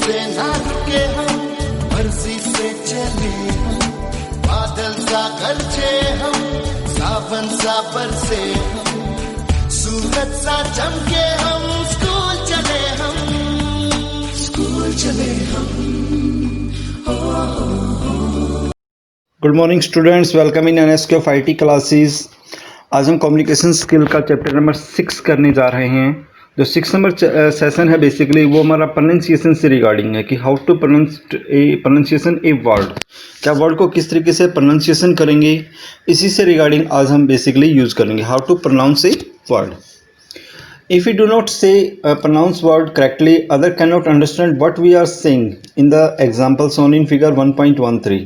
से ना रुके हम, मर्जी से चले हम, बादल सा गरजे हम, सावन सा बरसे हम, सूरज सा चमके हम, स्कूल चले हम, स्कूल चले हम। Good morning students, welcome in NSK of IT classes. आज हम कम्युनिकेशन स्किल का चैप्टर नंबर 6 करने जा रहे हैं। जो 6 नंबर सेशन है बेसिकली वो हमारा प्रोनाउंसिएशन से रिगार्डिंग है कि how to pronunciation a word, क्या वर्ड को किस तरीके से प्रोनाउंसिएशन करेंगे, इसी से रिगार्डिंग आज हम बेसिकली यूज़ करेंगे how to pronounce a word. If we do not say pronounce word correctly, other cannot understand what we are saying in the example shown in figure 1.13.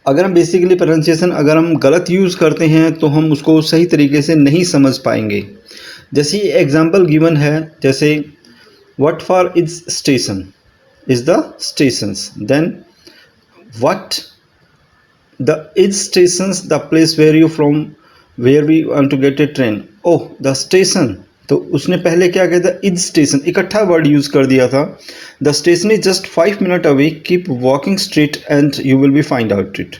अगर हम बेसिकली प्रोनाउंसिएशन अगर हम गलत use करते हैं तो हम उसको सही तरीके से नहीं समझ पाएंगे। जैसे एग्जांपल गिवन है, जैसे what for is station is the stations, then what the is stations the place where you from where we want to get a train, oh the station. तो उसने पहले क्या किया था, इज स्टेशन इकट्ठा word use कर दिया था। The station is just 5 minute away, keep walking straight and you will be find out it.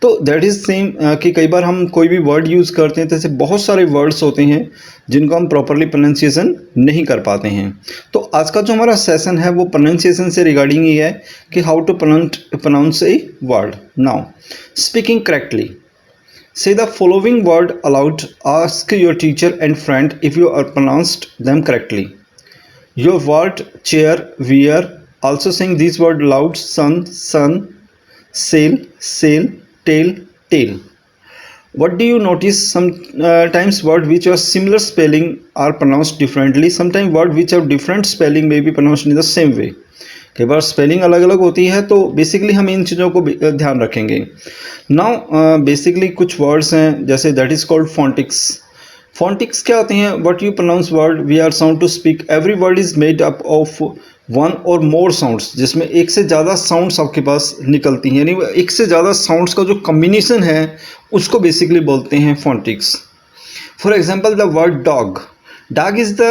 तो दैट इज सेम कि कई बार हम कोई भी वर्ड यूज करते हैं तो ऐसे बहुत सारे वर्ड्स होते हैं जिनको हम प्रॉपरली प्रोनाउंसिएशन नहीं कर पाते हैं। तो आज का जो हमारा सेशन है वो प्रोनाउंसिएशन से रिगार्डिंग ही है कि how to pronounce a word. Now speaking correctly, say the following word aloud. Ask your teacher and friend if you are pronounced them correctly. Your word chair, wear. Also saying these word loud: sun, sun, sail, sail, tail, tail. What do you notice? Sometimes word which have similar spelling are pronounced differently. Sometimes word which have different spelling may be pronounced in the same way. कई बार spelling अलग अलग होती है, तो basically हम इन चीज़ों को ध्यान रखेंगे। नाउ बेसिकली कुछ वर्ड्स हैं जैसे that is called phonetics. Phonetics क्या होते हैं? What you pronounce word we are sound to speak, every word is made up of one or more sounds, जिसमें एक से ज़्यादा साउंड्स आपके पास निकलती हैं, यानी एक से ज़्यादा साउंड्स का जो कम्बिनेशन है उसको बेसिकली बोलते हैं phonetics. For example the word dog, dog is the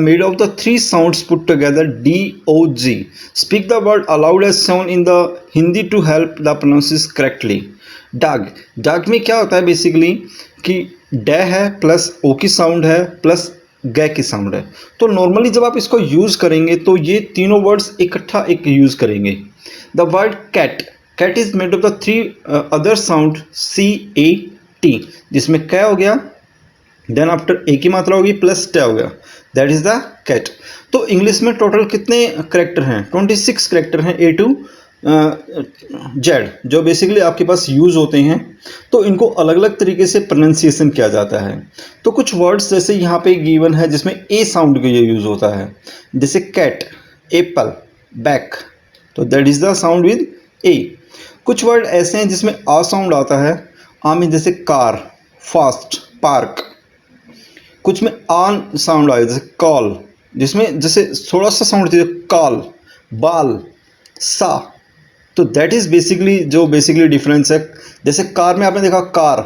made of the 3 sounds put together, D-O-G. Speak the word aloud as shown in the Hindi to help the pronunciation correctly. Dog, dog में क्या होता है basically कि ड है plus O की sound है plus ग की साउंड है। तो नॉर्मली जब आप इसको यूज़ करेंगे तो ये तीनों वर्ड्स इकट्ठा एक यूज़ करेंगे। The word cat, cat is made of the 3 other sound C-A-T, जिसमें कै हो गया, देन आफ्टर ए की मात्रा होगी प्लस ट हो गया, दैट इज द कैट। तो इंग्लिश में टोटल कितने करेक्टर हैं? 26 करेक्टर हैं A to Z, जो बेसिकली आपके पास यूज़ होते हैं। तो इनको अलग अलग तरीके से प्रोनाउंसिएशन किया जाता है। तो कुछ वर्ड्स जैसे यहाँ पे गिवन है जिसमें ए साउंड का ये यूज़ होता है, जैसे कैट, एप्पल, बैक, तो that is the sound with A. कुछ वर्ड ऐसे हैं जिसमें आ साउंड आता है, आ में जैसे कार, फास्ट, पार्क। कुछ में आन साउंड आया जैसे कॉल, जिसमें जैसे थोड़ा सा साउंड चाहिए, कॉल, बाल, सा। तो दैट इज बेसिकली डिफरेंस है। जैसे कार में आपने देखा कार,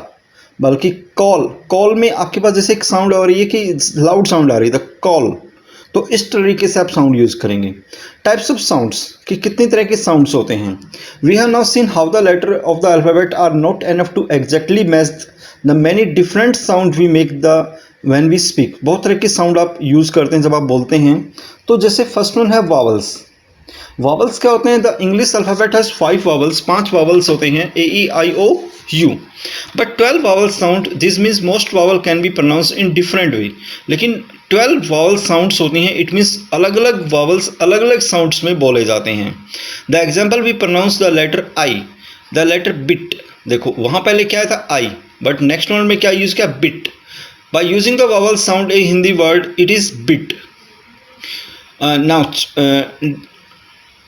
बल्कि कॉल, कॉल में आपके पास जैसे एक साउंड आ रही है कि लाउड साउंड आ रही है, द कॉल। तो इस तरीके से आप साउंड यूज करेंगे। टाइप्स ऑफ साउंड्स कि कितनी तरह के साउंड्स होते हैं। We have now seen how the letter of the alphabet are not enough to exactly match the many different sound we make the when we speak. बहुत तरह के साउंड आप यूज़ करते हैं जब आप बोलते हैं। तो जैसे फर्स्ट वन है वावल्स। वावल्स क्या होते हैं? The English alphabet has 5 vowels, 5 vowels होते हैं, A-E-I-O-U, but 12 vowel sound, this means most vowel can be pronounce in different way. लेकिन 12 वावल साउंड्स होती हैं, इट मीन्स अलग अलग वावल्स अलग अलग साउंड्स में बोले जाते हैं। The example we pronounce the letter I, the letter bit. देखो वहाँ पहले क्या था आई, बट नेक्स्ट वन में क्या यूज़ किया? Bit. By using the vowel sound a Hindi word, it is bit. Now,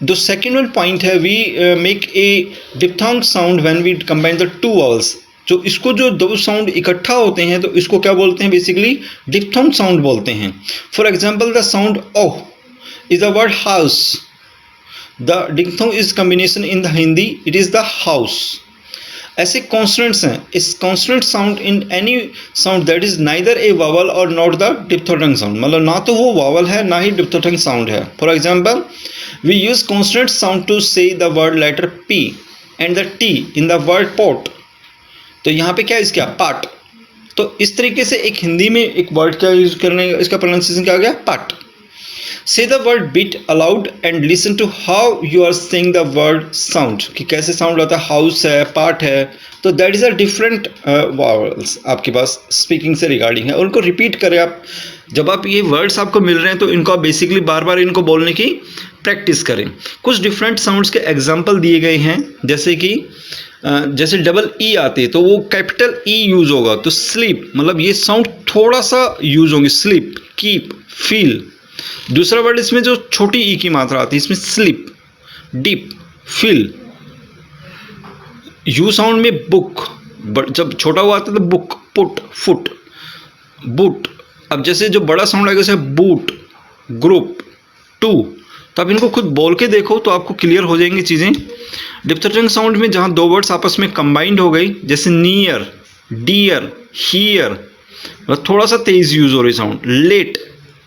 the second one point है, we make a diphthong sound when we combine the 2 vowels. जो इसको जो 2 sound इकट्ठा होते हैं तो इसको क्या बोलते हैं? बेसिकली diphthong साउंड बोलते हैं। For example, the sound oh is the word house. The diphthong is combination in the Hindi, it is the house. ऐसे कॉन्सोनेंट्स हैं, इस consonant sound in any sound that is neither a vowel or not the diphthong sound, मतलब ना तो वो vowel है ना ही डिप्थोटंग साउंड है। For example we use consonant sound to say the word letter P and the T in the word pot. तो यहाँ पे क्या यूज किया, पाट। तो इस तरीके से एक हिंदी में एक वर्ड क्या यूज करने, इसका प्रोनाउंसिएशन क्या हो गया, पाट। Say the word bit aloud and listen to how you are saying the word sound, कि कैसे साउंड होता है, हाउस है, पार्ट है, तो that is a different vowels आपके पास स्पीकिंग से रिगार्डिंग है। और उनको रिपीट करें आप, जब आप ये वर्ड्स आपको मिल रहे हैं तो इनको आप बेसिकली बार बार इनको बोलने की प्रैक्टिस करें। कुछ डिफरेंट साउंड्स के एग्जाम्पल दिए गए हैं, जैसे कि जैसे डबल ई आते हैं तो वो कैपिटल ई यूज होगा, तो स्लीप मतलब ये साउंड थोड़ा सा यूज होंगे, स्लीप, कीप, फील। दूसरा वर्ड इसमें जो छोटी ई की मात्रा आती है इसमें slip, deep, fill. U sound में बुक, जब छोटा हुआ आता है तो बुक, पुट, फुट, बूट। अब जैसे जो बड़ा साउंड आएगा जैसे बूट, ग्रुप, टू, तो आप इनको खुद बोल के देखो तो आपको क्लियर हो जाएंगी चीज़ें। डिप्थोटंग साउंड में जहाँ दो वर्ड्स आपस में कंबाइंड हो गई, जैसे नियर, डियर, हियर, मतलब थोड़ा सा तेज यूज हो रही sound. Late,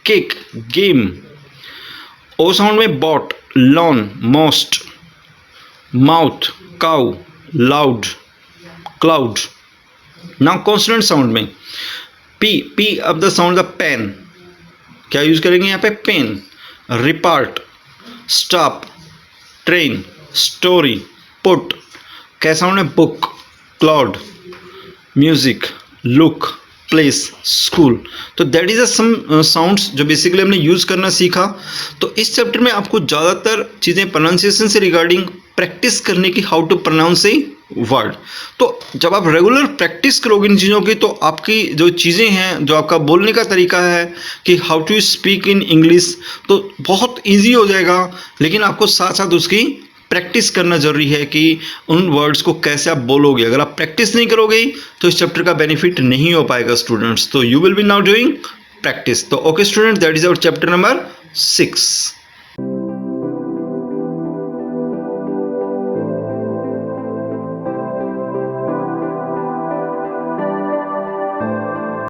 kick, game. O sound में bought, lawn, most, mouth, cow, loud, cloud. Now consonant sound में पी, पी अब द साउंड द पेन, क्या यूज करेंगे यहाँ पे, pen. Report, stop, train, story, put. क्या साउंड है, book, cloud, music, look, place, school. तो that is a some sounds जो बेसिकली हमने यूज करना सीखा। तो इस चैप्टर में आपको ज़्यादातर चीज़ें प्रोनाउंसिएशन से रिगार्डिंग प्रैक्टिस करने की, how to pronounce a word. तो जब आप रेगुलर प्रैक्टिस करोगे इन चीज़ों की तो आपकी जो चीज़ें हैं, जो आपका बोलने का तरीका है कि how to speak in English, तो बहुत ईजी हो जाएगा। लेकिन आपको साथ साथ उसकी प्रैक्टिस करना जरूरी है कि उन वर्ड्स को कैसे आप बोलोगे। अगर आप प्रैक्टिस नहीं करोगे तो इस चैप्टर का बेनिफिट नहीं हो पाएगा स्टूडेंट्स। तो you will be now doing practice. तो okay students, that is our chapter number 6।